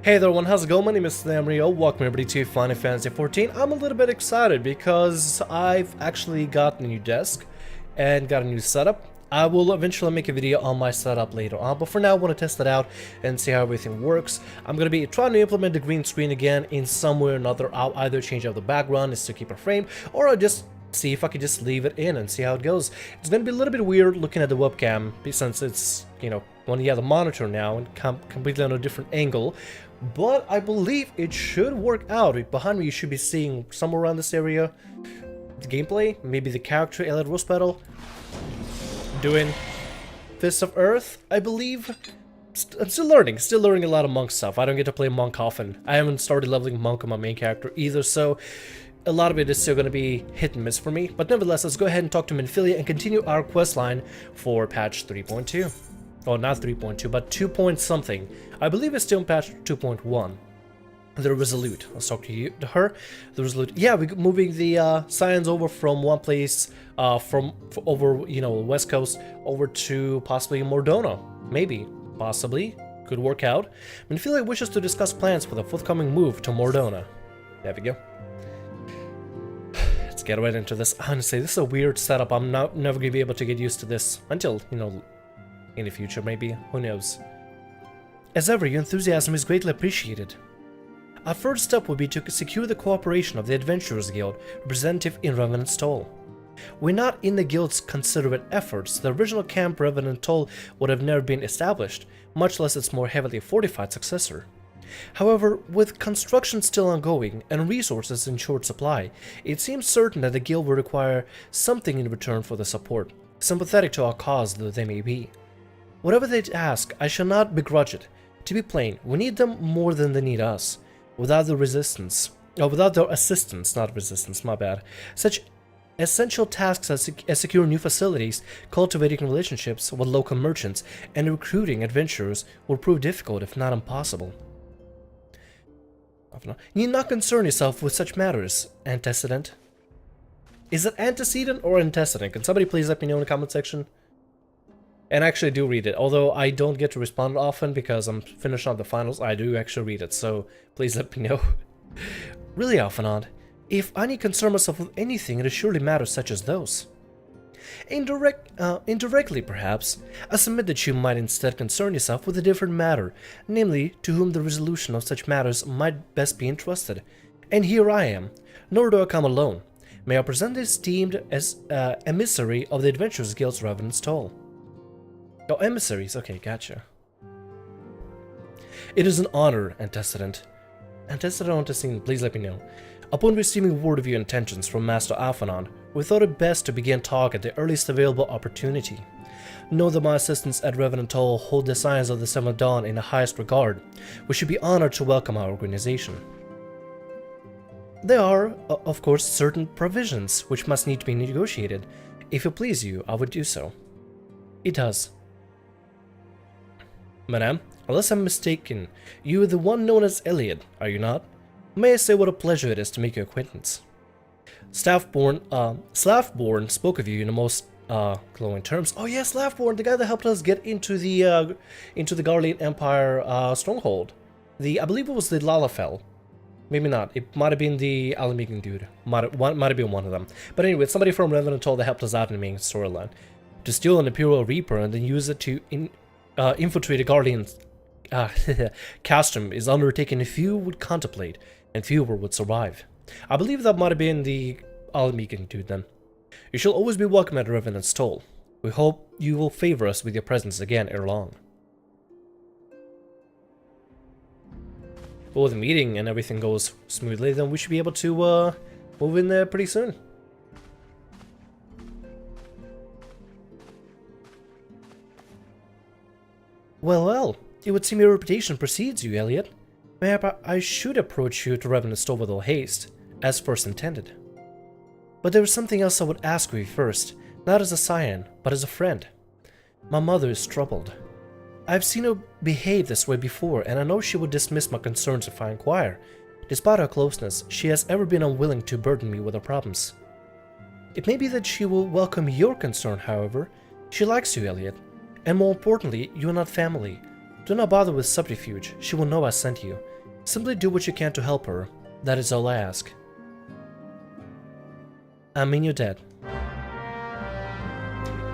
Hey there everyone, how's it going? My name is Thamriyell, welcome everybody to Final Fantasy XIV. I'm a little bit excited because I've actually got a new desk and got a new setup. I will eventually make a video on my setup later on, but for now I want to test it out and see how everything works. I'm going to be trying to implement the green screen again in some way or another. I'll either change out the background just to keep a frame, or I'll just see if I can just leave it in and see how it goes. It's going to be a little bit weird looking at the webcam since it's, when you have the monitor now and completely on a different angle. But I believe it should work out. Behind me you should be seeing somewhere around this area the gameplay, maybe the character Elliot Rosepetal doing Fist of Earth, I believe. I'm still learning a lot of monk stuff. I don't get to play monk often. I haven't started leveling monk on my main character either, so a lot of it is still going to be hit and miss for me. But nevertheless, let's go ahead and talk to Minfilia and continue our quest line for patch 3.2. Oh, not 3.2, but 2 point something. I believe it's still in patch 2.1. The Resolute. Let's talk to her. The Resolute. Yeah, we're moving the science over from one place, over, West Coast, over to possibly Mordona. Maybe. Possibly. Could work out. Minfilia wishes to discuss plans for the forthcoming move to Mordona. There we go. Let's get right into this. Honestly, this is a weird setup. I'm never going to be able to get used to this until, in the future, maybe. Who knows? As ever, your enthusiasm is greatly appreciated. Our first step would be to secure the cooperation of the Adventurers Guild, representative in Revenant's Toll. We're not in the Guild's considerate efforts. The original camp Revenant Toll would have never been established, much less its more heavily fortified successor. However, with construction still ongoing and resources in short supply, it seems certain that the Guild will require something in return for the support, sympathetic to our cause though they may be. Whatever they ask, I shall not begrudge it. To be plain, we need them more than they need us. Without their assistance, not resistance, my bad. Such essential tasks as securing new facilities, cultivating relationships with local merchants, and recruiting adventurers will prove difficult if not impossible. You need not concern yourself with such matters, antecedent. Is it antecedent or antecedent? Can somebody please let me know in the comment section? And actually I do read it, although I don't get to respond often because I'm finished on the finals. I do actually read it, so please let me know. Really, Alphanod, if I need concern myself with anything, it is surely matters such as those. Indirectly, perhaps, I submit that you might instead concern yourself with a different matter, namely, to whom the resolution of such matters might best be entrusted. And here I am, nor do I come alone. May I present this esteemed as emissary of the Adventurers Guild's Revenant's Toll. Oh, emissaries. Okay, gotcha. It is an honor, Antecedent. Antecedent, please let me know. Upon receiving word of your intentions from Master Alphanon, we thought it best to begin talk at the earliest available opportunity. Know that my assistants at Revenant Toll hold the science of the Seventh Dawn in the highest regard. We should be honored to welcome our organization. There are, of course, certain provisions which must need to be negotiated. If it please you, I would do so. It does. Madame, unless I'm mistaken, you are the one known as Elliot, are you not? May I say what a pleasure it is to make your acquaintance? Slavborn spoke of you in the most glowing terms. Oh yes, Slavborn, the guy that helped us get into the Garlean Empire stronghold. I believe it was the Lalafell. Maybe not. It might have been the Alamigan dude. Might have been one of them. But anyway, it's somebody from Revenant Toll that helped us out in the main storyline. To steal an Imperial Reaper and then use it to infiltrate a Guardian castrum is undertaking few would contemplate, and fewer would survive. I believe that might have been the Alamigan dude then. You shall always be welcome at Revenant's Toll. We hope you will favor us with your presence again ere long. Well, the meeting and everything goes smoothly, then we should be able to move in there pretty soon. Well, it would seem your reputation precedes you, Elliot. Mayhap I should approach you to Revenant's Toll with all haste, as first intended. But there is something else I would ask of you first, not as a scion, but as a friend. My mother is troubled. I've seen her behave this way before, and I know she would dismiss my concerns if I inquire. Despite our closeness, she has ever been unwilling to burden me with her problems. It may be that she will welcome your concern, however. She likes you, Elliot, and more importantly, you are not family. Do not bother with subterfuge. She will know I sent you. Simply do what you can to help her. That is all I ask. I mean you're dead.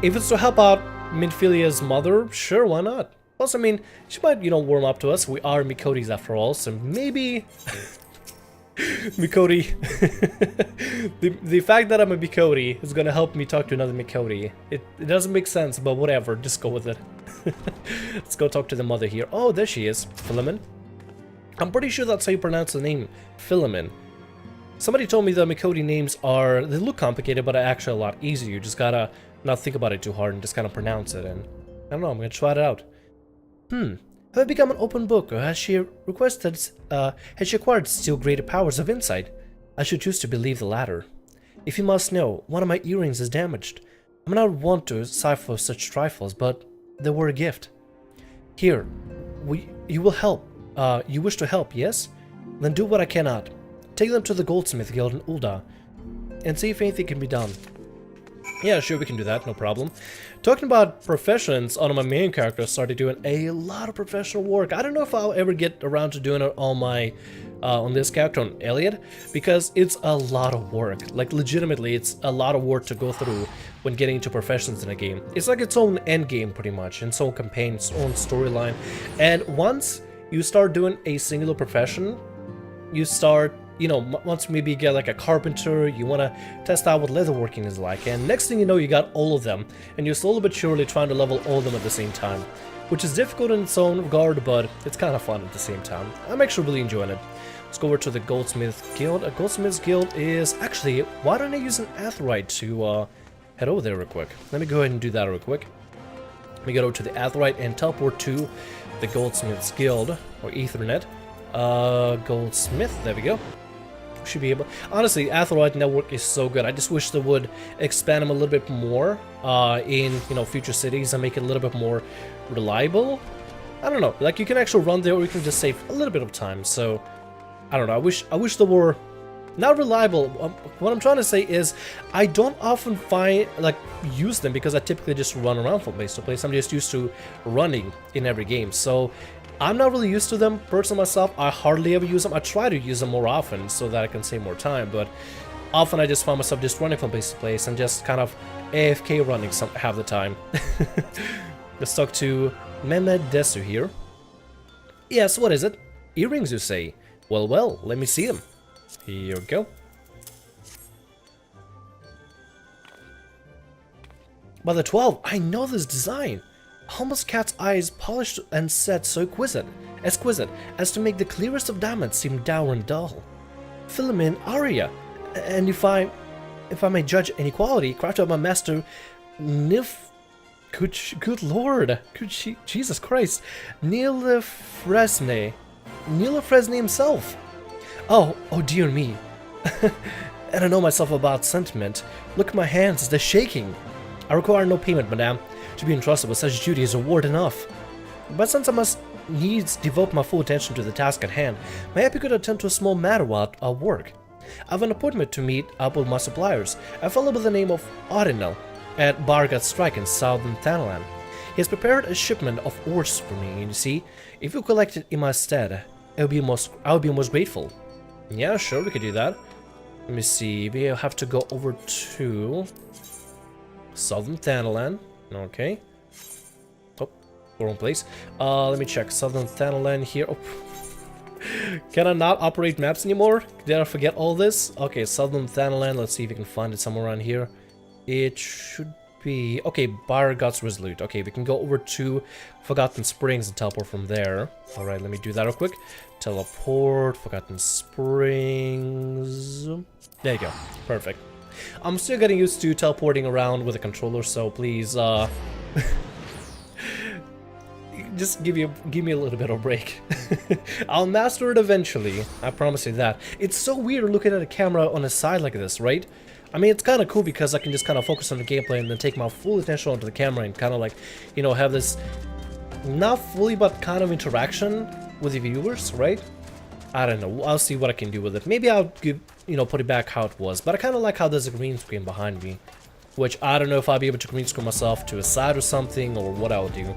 If it's to help out Minfilia's mother, sure, why not? Plus, I mean, she might, you know, warm up to us. We are Miqo'tes after all, so maybe... Miqo'te... the fact that I'm a Miqo'te is gonna help me talk to another Miqo'te. It doesn't make sense, but whatever, just go with it. Let's go talk to the mother here. Oh, there she is. Philemon. I'm pretty sure that's how you pronounce the name. Philemon. Somebody told me the Miqo'te names are... They look complicated, but are actually a lot easier. You just gotta not think about it too hard and just kind of pronounce it. And I don't know, I'm gonna try it out. Have I become an open book, or has she requested, has she acquired still greater powers of insight? I should choose to believe the latter. If you must know, one of my earrings is damaged. I'm not wont to sigh for such trifles, but they were a gift. Here, you will help. You wish to help, yes? Then do what I cannot. Take them to the Goldsmith Guild in Ul'dah, and see if anything can be done. Yeah, sure, we can do that, no problem. Talking about professions, one of my main characters started doing a lot of professional work. I don't know if I'll ever get around to doing it on my, on this character, on Elliot, because it's a lot of work. Like, legitimately, it's a lot of work to go through when getting into professions in a game. It's like its own end game, pretty much, its own campaign, its own storyline. And once you start doing a singular profession, you start... You know, once maybe you get like a carpenter, you want to test out what leatherworking is like, and next thing you know, you got all of them, and you're slowly but surely trying to level all of them at the same time, which is difficult in its own regard, but it's kind of fun at the same time. I'm actually really enjoying it. Let's go over to the Goldsmith Guild. A Goldsmith's Guild is actually, why don't I use an Aetheryte to head over there real quick? Let me go ahead and do that real quick. Let me get over to the Aetheryte and teleport to the Goldsmith's Guild, or Ethernet. Goldsmith, there we go. Should be able. Honestly, Aetheryte network is so good. I just wish they would expand them a little bit more in, you know, future cities and make it a little bit more reliable. I don't know. Like, you can actually run there, or you can just save a little bit of time. So I don't know. I wish they were not reliable. What I'm trying to say is I don't often use them because I typically just run around from place to place. I'm just used to running in every game. So I'm not really used to them, personally myself. I hardly ever use them. I try to use them more often so that I can save more time, but often I just find myself just running from place to place and just kind of AFK running half the time. Let's talk to Mehmed here. Yes, what is it? Earrings, you say? Well, let me see them. Here we go. By the 12, I know this design. Almost cat's eyes polished and set so exquisite as to make the clearest of diamonds seem dour and dull. Philemon Aria, and if I may judge any quality, crafted by master good lord, Jesus Christ, Neil Fresnay himself. Oh dear me. And I know myself about sentiment. Look at my hands, they're shaking. I require no payment, madame. To be entrusted with such duty is reward enough. But since I must needs devote my full attention to the task at hand, may I could attend to a small matter while at work. I have an appointment to meet up with my suppliers, a fellow by the name of Audinel, at Bargat's Strike in southern Thamriyell. He has prepared a shipment of ores for me, and you see, if you collect it in my stead, I would be most grateful. Yeah, sure, we could do that. Let me see, we have to go over to southern Thamriyell. Okay. Oh, wrong place. Let me check. Southern Thamriyell here. Oh. Can I not operate maps anymore? Did I forget all this? Okay, Southern Thamriyell. Let's see if we can find it somewhere around here. It should be... Okay, Bargat's Resolute. Okay, we can go over to Forgotten Springs and teleport from there. Alright, let me do that real quick. Teleport, Forgotten Springs... There you go. Perfect. I'm still getting used to teleporting around with a controller, so please, just give me a little bit of a break. I'll master it eventually, I promise you that. It's so weird looking at a camera on a side like this, right? I mean, it's kind of cool because I can just kind of focus on the gameplay and then take my full attention onto the camera and kind of like, you know, have this, not fully, but kind of interaction with the viewers, right? I don't know, I'll see what I can do with it. Maybe I'll give, you know, put it back how it was, but I kind of like how there's a green screen behind me, which I don't know if I'll be able to green screen myself to a side or something, or what I'll do.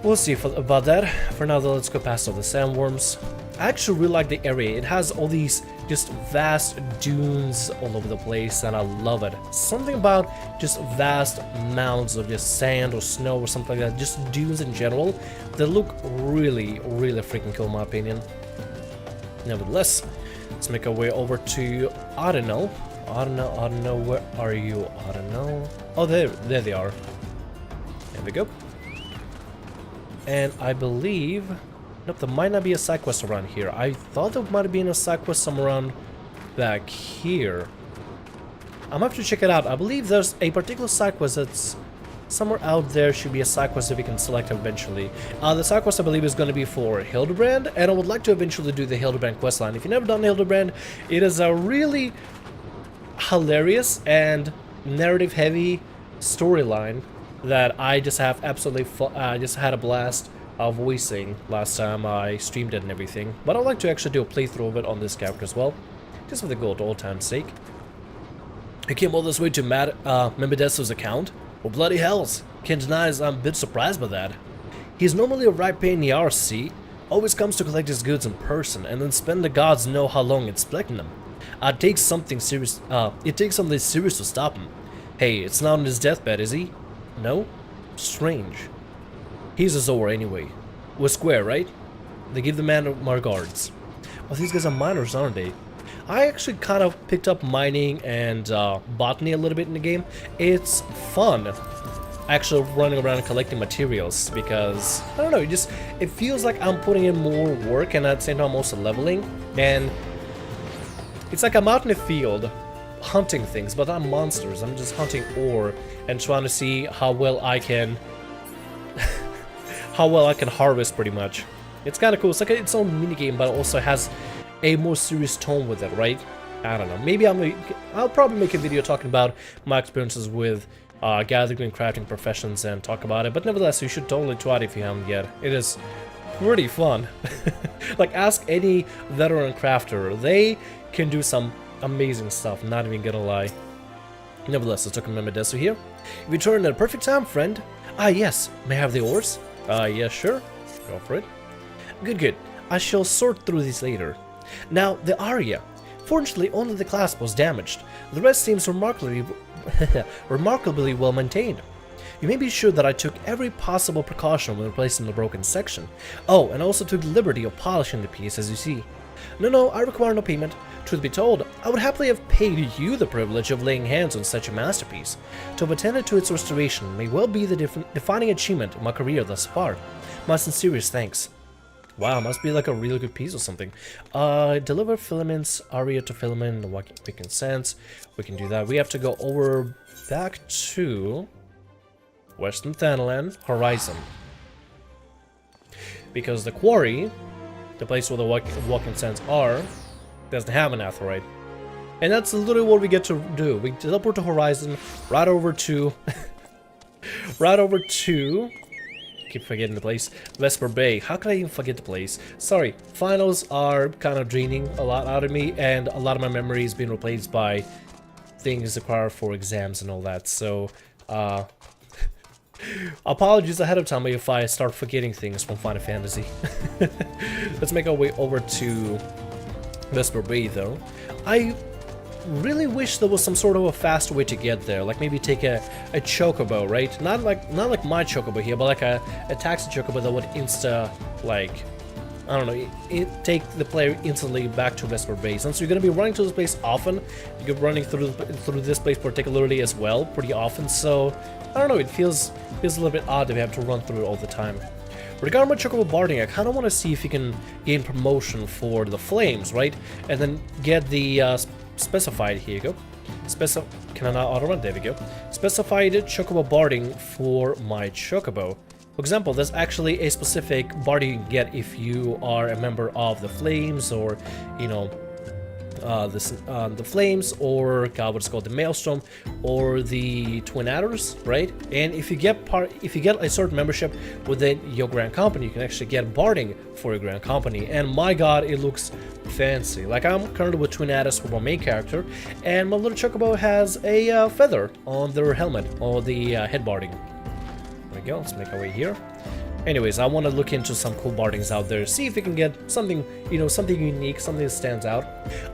We'll see about that. For now though, let's go past all the sandworms. I actually really like the area. It has all these just vast dunes all over the place, and I love it. Something about just vast mounds of just sand or snow or something like that, just dunes in general, that look really, really freaking cool in my opinion. Nevertheless, let's make our way over to Audino. Audino, where are you, Audino? Oh, there they are. There we go. And I believe... Nope, there might not be a side quest around here. I thought there might have been a side quest somewhere around back here. I'm gonna have to check it out. I believe there's a particular side quest that's somewhere out there. Should be a side quest that we can select eventually. The side quest I believe is going to be for Hildebrand, and I would like to eventually do the Hildebrand questline. If you've never done Hildebrand, it is a really hilarious and narrative-heavy storyline that I just have absolutely just had a blast voicing last time I streamed it and everything. But I'd like to actually do a playthrough of it on this character as well, just for the good old time's sake. I came all this way to Membedesso's account. Well, bloody hells, can't deny I'm a bit surprised by that. He's normally a right pain in the arse, see? Always comes to collect his goods in person, and then spend the gods know how long inspecting them. It takes something serious to stop him. Hey, it's not on his deathbed, is he? No? Strange. He's a Zora anyway. We're square, right? They give the man my regards. Well, these guys are miners, aren't they? I actually kind of picked up mining and botany a little bit in the game. It's fun actually running around and collecting materials because, I don't know, it feels like I'm putting in more work and at the same time I'm also leveling. And it's like I'm out in the field hunting things, but I'm monsters. I'm just hunting ore and trying to see how well I can harvest pretty much. It's kind of cool. It's like its own minigame, but it also has a more serious tone with it, right? I don't know. Maybe I'll probably make a video talking about my experiences with gathering and crafting professions and talk about it. But nevertheless, you should totally try it if you haven't yet. It is pretty fun. Like, ask any veteran crafter. They can do some amazing stuff, not even gonna lie. Nevertheless, let's talk about Medesso here. You returned at a perfect time, friend. Ah, yes. May I have the ores? Yes, sure. Go for it. Good. I shall sort through these later. Now, the aria. Fortunately, only the clasp was damaged. The rest seems remarkably well maintained. You may be sure that I took every possible precaution when replacing the broken section. Oh, and I also took the liberty of polishing the piece, as you see. No, I require no payment. Truth be told, I would happily have paid you the privilege of laying hands on such a masterpiece. To have attended to its restoration may well be the defining achievement of my career thus far. My sincerest thanks. Wow, must be like a really good piece or something. Deliver filaments, aria to filament, making sense. We can do that. We have to go over back to Western Thanalan Horizon. Because the quarry, the place where the walking sands are, doesn't have an aetheryte. And that's literally what we get to do. We teleport to Horizon, right over to keep forgetting the place, Vesper Bay. How could I even forget the place? Sorry, finals are kind of draining a lot out of me, and a lot of my memory is being replaced by things required for exams and all that. So apologies ahead of time if I start forgetting things from Final Fantasy. Let's make our way over to Vesper Bay though. I really wish there was some sort of a fast way to get there, like maybe take a chocobo, right? Not like my chocobo here, but like a taxi chocobo that would like, I don't know, take the player instantly back to Vesper Bay. Since you're gonna be running to this place often, you're running through this place particularly as well, pretty often. So I don't know, it feels a little bit odd to have to run through it all the time. Regarding my chocobo barding, I kind of want to see if you can gain promotion for the flames, right? And then get the specified, here you go. Can I not auto run? There we go. Specified chocobo barding for my chocobo. For example, there's actually a specific barding you can get if you are a member of the flames, or you know, the flames, or God, what's called the maelstrom, or the twin adders, right? And if you get a certain membership within your grand company, you can actually get barding for your grand company. And my God, it looks fancy. Like, I'm currently with twin adders for my main character, and my little chocobo has a feather on their helmet, or the head barding. There we go. Let's make our way here. Anyways, I want to look into some cool bardings out there, see if we can get something, you know, something unique, something that stands out.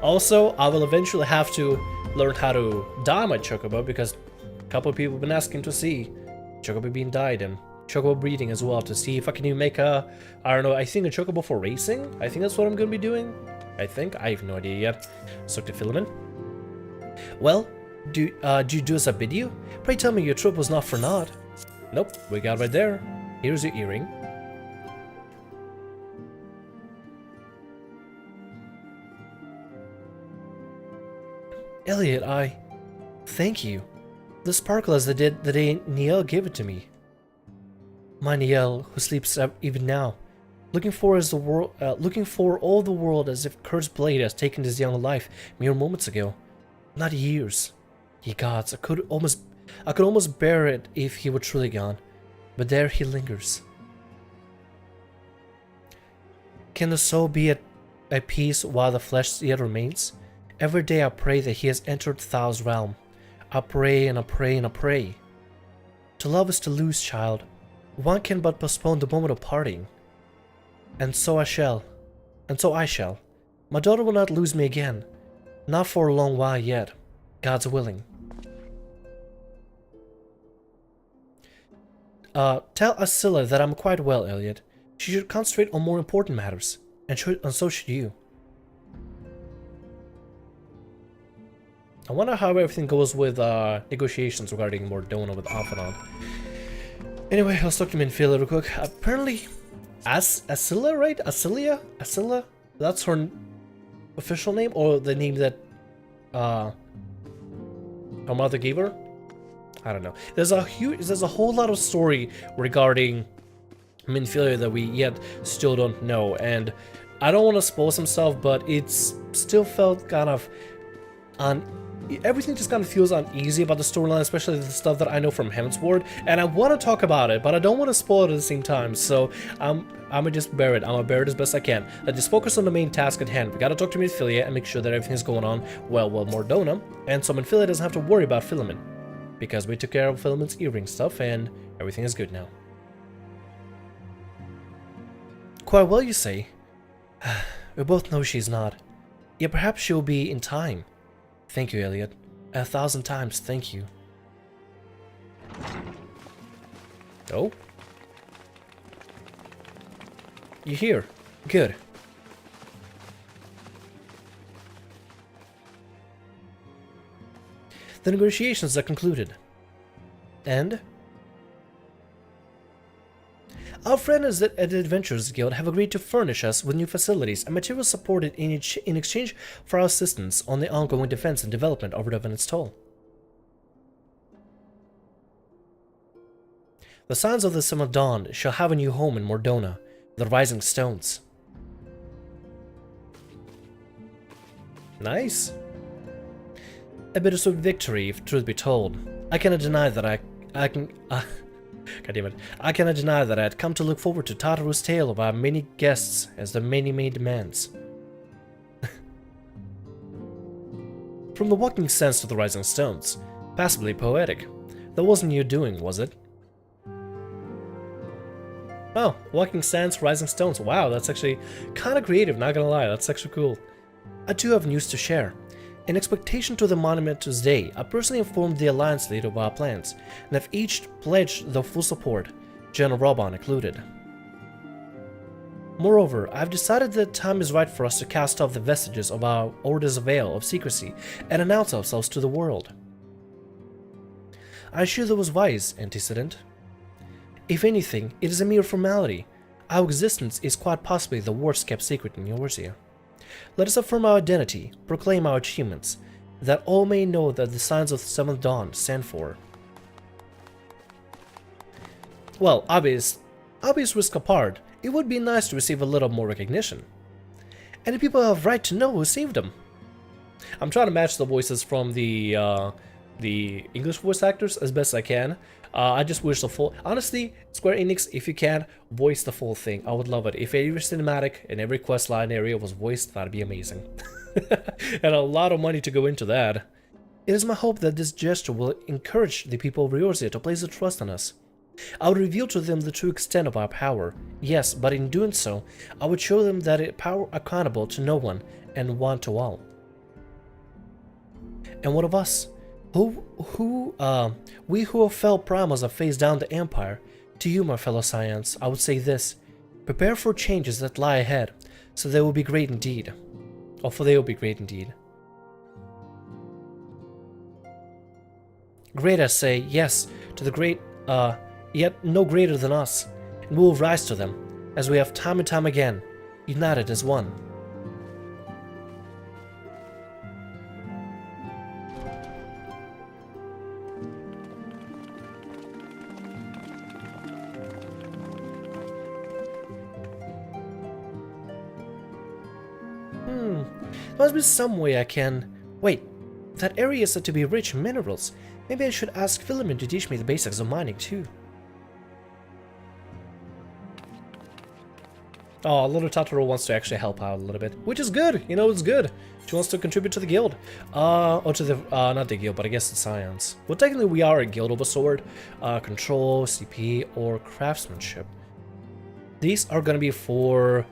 Also, I will eventually have to learn how to dye my chocobo, because a couple of people have been asking to see chocobo being dyed and chocobo breeding as well, to see if I can even make a, I don't know, I think a chocobo for racing? I think that's what I'm going to be doing. I have no idea yet. So to Filament. Well, do you do as I bid you? Pray tell me your trip was not for naught. Nope, we got right there. Here's your earring. Elliot, thank you. The sparkle as they did the day Niel gave it to me. My Niel, who sleeps even now, looking for all the world as if cursed blade has taken his young life mere moments ago, not years. Ye gods, I could almost bear it if he were truly gone, but there he lingers. Can the soul be at peace while the flesh yet remains? Every day I pray that he has entered Thao's realm. I pray and I pray and I pray. To love is to lose, child. One can but postpone the moment of parting. And so I shall. My daughter will not lose me again. Not for a long while yet. God's willing. Tell Asilla that I'm quite well, Elliot. She should concentrate on more important matters. And so should you. I wonder how everything goes with negotiations regarding Mordona with Alphanon. Anyway, let's talk to Minfilia real quick. Apparently, Asilla, right? Asilla? That's her official name, or the name that her mother gave her? I don't know. There's a whole lot of story regarding Minfilia that we yet still don't know, and I don't want to spoil some stuff, but it's still felt kind of everything just kind of feels uneasy about the storyline, especially the stuff that I know from Heavensward, and I want to talk about it, but I don't want to spoil it at the same time, so I'm gonna just bear it. I'm gonna bear it as best I can. Let's just focus on the main task at hand. We gotta talk to Minfilia and make sure that everything's going on well with Mordona, and so Minfilia doesn't have to worry about Filament, because we took care of Filament's earring stuff, and everything is good now. Quite well, you say. We both know she's not. Yet perhaps she'll be in time. Thank you, Elliot. 1,000 times thank you. Oh? You're here. Good. The negotiations are concluded. And? Our friends at the Adventurers Guild have agreed to furnish us with new facilities and materials supported in exchange for our assistance on the ongoing defense and development of Revenant's Toll. The Sons of the Seventh Dawn shall have a new home in Mordona, the Rising Stones. Nice. A bittersweet victory, if truth be told. I cannot deny that God damn it. I cannot deny that I had come to look forward to Tataru's tale of our many guests as the many made demands. From the walking sands to the rising stones. Passably poetic. That wasn't your doing, was it? Oh, walking sands, rising stones. Wow, that's actually kind of creative, not gonna lie. That's actually cool. I too have news to share. In expectation to the Monumentous Day, I personally informed the Alliance leader of our plans, and have each pledged their full support, General Robon included. Moreover, I have decided that the time is right for us to cast off the vestiges of our Order's veil of secrecy and announce ourselves to the world. I assure that was wise, Antecedent. If anything, it is a mere formality. Our existence is quite possibly the worst kept secret in Eorzea. Let us affirm our identity, proclaim our achievements, that all may know that the signs of the Seventh Dawn stand for. Well, obvious risk apart, it would be nice to receive a little more recognition. And the people have right to know who saved them. I'm trying to match the voices from the English voice actors as best I can. I just wish the full... Honestly, Square Enix, if you can, voice the full thing. I would love it. If every cinematic and every questline area was voiced, that'd be amazing. And a lot of money to go into that. It is my hope that this gesture will encourage the people of Eorzea to place their trust in us. I would reveal to them the true extent of our power. Yes, but in doing so, I would show them that it power accountable to no one and one to all. And what of us? We who have fell primas have faced down the Empire. To you, my fellow Scions, I would say this. Prepare for changes that lie ahead, so they will be great indeed. Or for they will be great indeed. Great, I say, yes, to the great, yet no greater than us, and we will rise to them, as we have time and time again, united as one. There must be some way I can... Wait, that area is said to be rich in minerals. Maybe I should ask Philemon to teach me the basics of mining too. Oh, little Totoro wants to actually help out a little bit, which is good. You know, it's good. She wants to contribute to the guild. Or to the, not the guild, but I guess the Scions. Well, technically we are a guild of a sword. Control, CP, or craftsmanship. These are gonna be for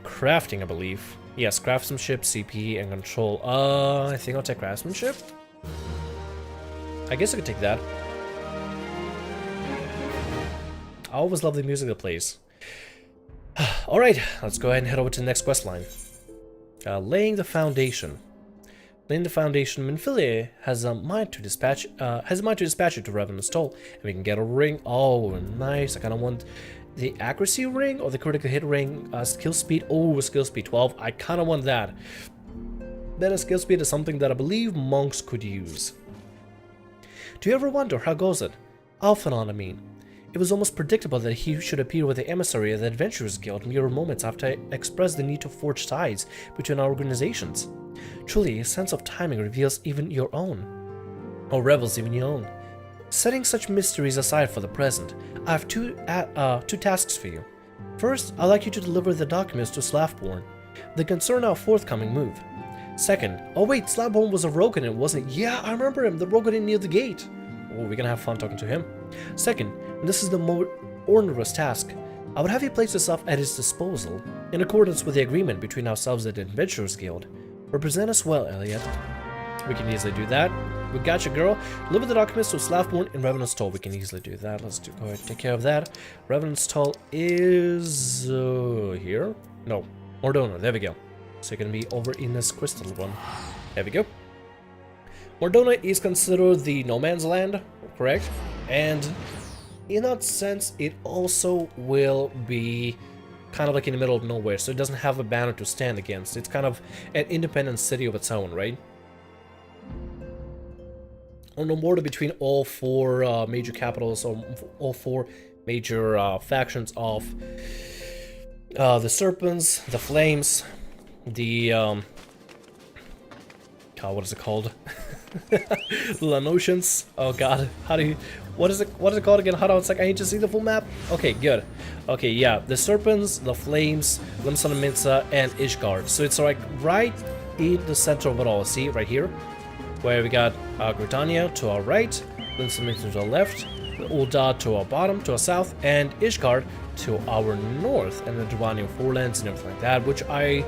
crafting, I believe. Yes, craftsmanship, CP, and control. I think I'll take craftsmanship. I guess I could take that. I always love the music that plays. Alright, let's go ahead and head over to the next quest line. Laying the foundation. Laying the foundation, Minfilia has a mind to dispatch it to Revenant's Toll, and we can get a ring. Oh, nice. I kind of want the accuracy ring or the critical hit ring. Skill speed. Oh, skill speed 12. I kind of want that. Better skill speed is something that I believe monks could use. Do you ever wonder how goes it? Alphanon, I mean. It was almost predictable that he should appear with the emissary of the Adventurers Guild mere moments after I expressed the need to forge ties between our organizations. Truly, a sense of timing reveals even your own. Or revels even your own. Setting such mysteries aside for the present, I have two tasks for you. First, I'd like you to deliver the documents to Slavborn. They concern our forthcoming move. Second, oh wait, Slavborn was a Roganin, wasn't it? Yeah, I remember him, the Roganin near the gate. Oh, we're gonna have fun talking to him. Second, and this is the more onerous task, I would have you place yourself at his disposal, in accordance with the agreement between ourselves and the Adventurers Guild. Represent us well, Elliot. We can easily do that. We got you, girl. Deliver the documents to Slavborn in Revenant's Toll. We can easily do that. Let's go ahead and take care of that. Revenant's Toll is here. No, Mordona. There we go. So you're gonna be over in this crystal one. There we go. Mordona is considered the no man's land, correct? And in that sense, it also will be kind of like in the middle of nowhere, so it doesn't have a banner to stand against. It's kind of an independent city of its own, right? On the border between all four major capitals, or all four major factions of the Serpents, the Flames, the God, what is it called? Lanosians. Oh God, how do you? What is it called again? Hold on, it's like I need to see the full map. Okay, good. Okay, yeah, the Serpents, the Flames, Limson and Minza, and Ishgard. So it's like right in the center of it all. See, right here, where we got Gridania to our right, Limson and Minza to our left, Ul'dah to our bottom, to our south, and Ishgard to our north, and the Dwanian Forelands and everything like that, which I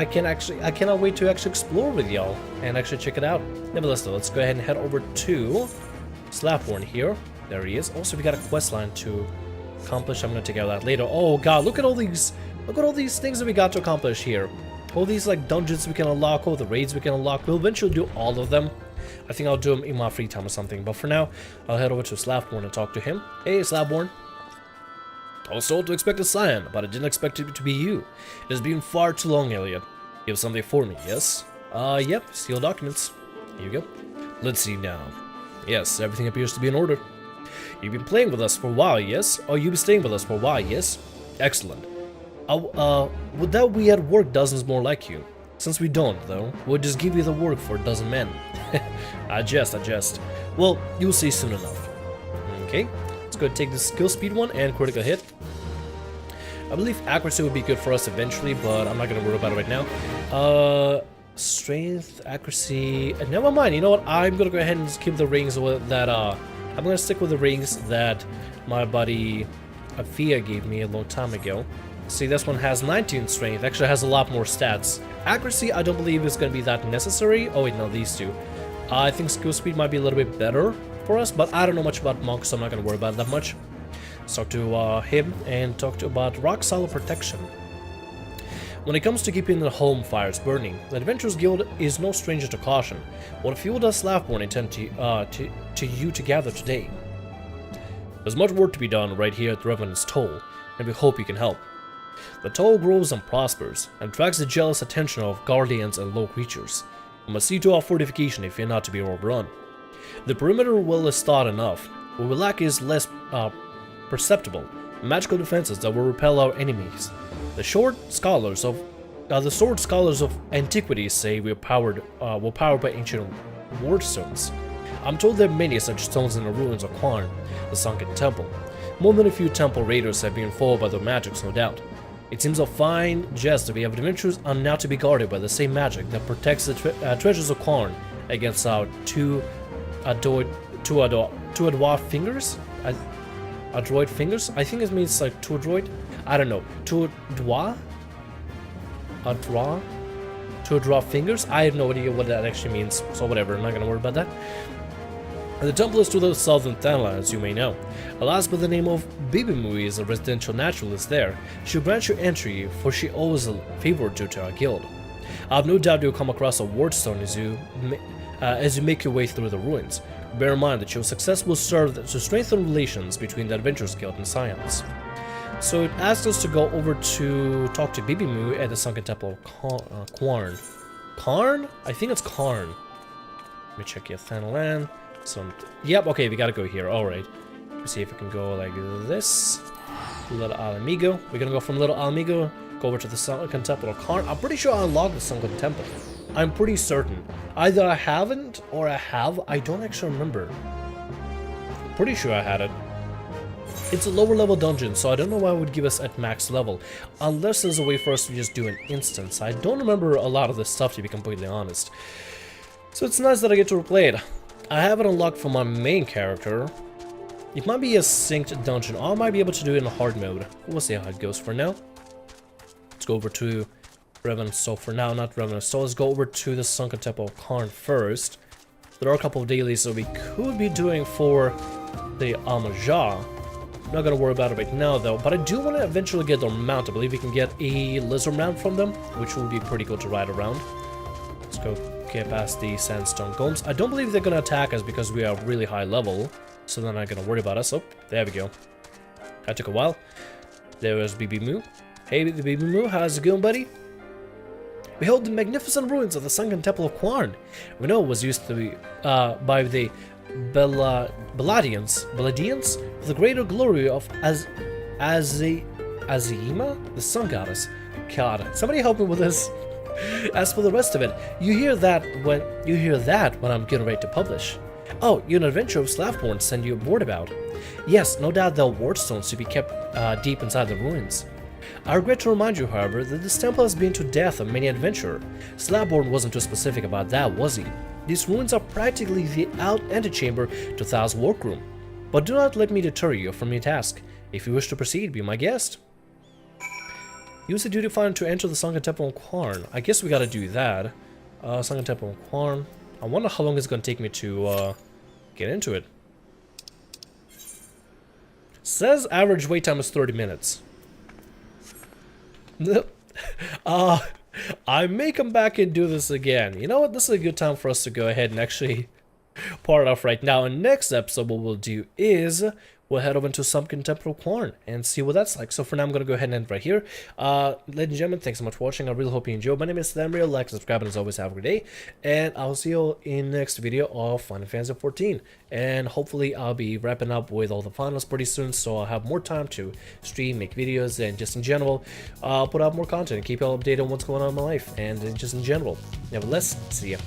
cannot wait to actually explore with y'all and actually check it out. Nevertheless though, let's go ahead and head over to Slavborn here. There he is. Also, we got a quest line to accomplish. I'm gonna take care of that later. Oh God, look at all these things that we got to accomplish here. All these like dungeons we can unlock, all the raids we can unlock. We'll eventually do all of them. I think I'll do them in my free time or something. But for now, I'll head over to Slavborn and talk to him. Hey, Slavborn. I was told to expect a scion, but I didn't expect it to be you. It has been far too long, Elliot. You have something for me, yes? Yep, sealed documents. Here you go. Let's see now. Yes, everything appears to be in order. You've been playing with us for a while, yes? Oh, you've been staying with us for a while, yes? Excellent. Would that we had work dozens more like you? Since we don't, though, we'll just give you the work for a dozen men. I jest. Well, you'll see soon enough. Okay. Let's go take the skill speed one and critical hit. I believe accuracy would be good for us eventually, but I'm not gonna worry about it right now. Strength, accuracy, never mind. You know what? I'm gonna go ahead and keep the rings that I'm gonna stick with the rings that my buddy Ophea gave me a long time ago. See, this one has 19 strength, actually has a lot more stats. Accuracy, I don't believe is gonna be that necessary. Oh wait, no, these two. I think skill speed might be a little bit better for us, but I don't know much about monks, so I'm not gonna worry about it that much. Let's talk to him and talk to about rock solid protection. When it comes to keeping the home fires burning, the Adventurers Guild is no stranger to caution. What fuel does Slaveborn intend to you to gather today? There's much work to be done right here at the Revenant's Toll, and we hope you can help. The toll grows and prospers, and attracts the jealous attention of guardians and low creatures. We must see to our fortification if you're not to be overrun. The perimeter well is thought enough. What we lack is less perceptible magical defenses that will repel our enemies. The sword scholars of antiquity say we're powered by ancient ward stones. I'm told there are many such stones in the ruins of Qarn, the sunken temple. More than a few temple raiders have been foiled by their magics, no doubt. It seems a fine jest that we have adventurers are now to be guarded by the same magic that protects the treasures of Qarn against our two adroit fingers. Adroit fingers? I think it means like two adroit. I don't know. Two draw fingers? I have no idea what that actually means, so whatever, I'm not gonna worry about that. The temple is to the southern Thamriyell, as you may know. A lass by the name of Bibimu is a residential naturalist there. She'll grant you entry, for she owes a favor due to our guild. I have no doubt you'll come across a ward stone as you make your way through the ruins. Bear in mind that your success will serve to strengthen relations between the Adventurers Guild and Science. So it asks us to go over to talk to Bibimu at the Sunken Temple of Qarn. Qarn? I think it's Qarn. Let me check here. Thanalan. Yep, okay, we gotta go here. Alright. Let's see if we can go like this. Little Alamigo. We're gonna go from Little Alamigo, go over to the Sunken Temple of Qarn. I'm pretty sure I unlocked the Sunken Temple. I'm pretty certain. Either I haven't or I have. I don't actually remember. Pretty sure I had it. It's a lower level dungeon, so I don't know why it would give us at max level. Unless there's a way for us to just do an instance. I don't remember a lot of this stuff, to be completely honest. So it's nice that I get to replay it. I have it unlocked for my main character. It might be a synced dungeon, or I might be able to do it in hard mode. We'll see how it goes for now. Let's go over to Revenant Soul for now, not Revenant Soul. Let's go over to the Sunken Temple of Qarn first. There are a couple of dailies that we could be doing for the Almajah. Not gonna worry about it right now though, but I do want to eventually get their mount. I believe we can get a lizard mount from them, which will be pretty good to ride around. Let's go get past the sandstone golems. I don't believe they're gonna attack us because we are really high level, so they're not gonna worry about us. Oh, there we go. That took a while. There was Bibimu. Hey, Bibimu, how's it going, buddy? Behold the magnificent ruins of the Sunken Temple of Qarn. We know it was used to be by the Beladians for the greater glory of Azima, the sun goddess. God, somebody help me with this. As for the rest of it, you hear that when I'm getting ready to publish. Oh, you're an adventurer of Slaveborn send you aboard about. Yes, no doubt there are ward stones to be kept deep inside the ruins. I regret to remind you, however, that this temple has been to death of many adventurer. Slaveborn wasn't too specific about that, was he? These ruins are practically the antechamber to Thal's workroom. But do not let me deter you from your task. If you wish to proceed, be my guest. Use the duty finder to enter the Sunken Temple of Qarn. I guess we gotta do that. Sunken Temple of Qarn. I wonder how long it's gonna take me to get into it. Says average wait time is 30 minutes. I may come back and do this again. You know what? This is a good time for us to go ahead and actually part off right now. And next episode, what we'll do is we'll head over to Sunken Temple of Qarn and see what that's like. So for now, I'm going to go ahead and end right here. Ladies and gentlemen, thanks so much for watching. I really hope you enjoyed. My name is Thamriyell. Like, subscribe, and as always, have a great day. And I'll see you in the next video of Final Fantasy XIV. And hopefully, I'll be wrapping up with all the finals pretty soon, so I'll have more time to stream, make videos, and just in general, put out more content and keep you all updated on what's going on in my life and just in general. Nevertheless, see ya.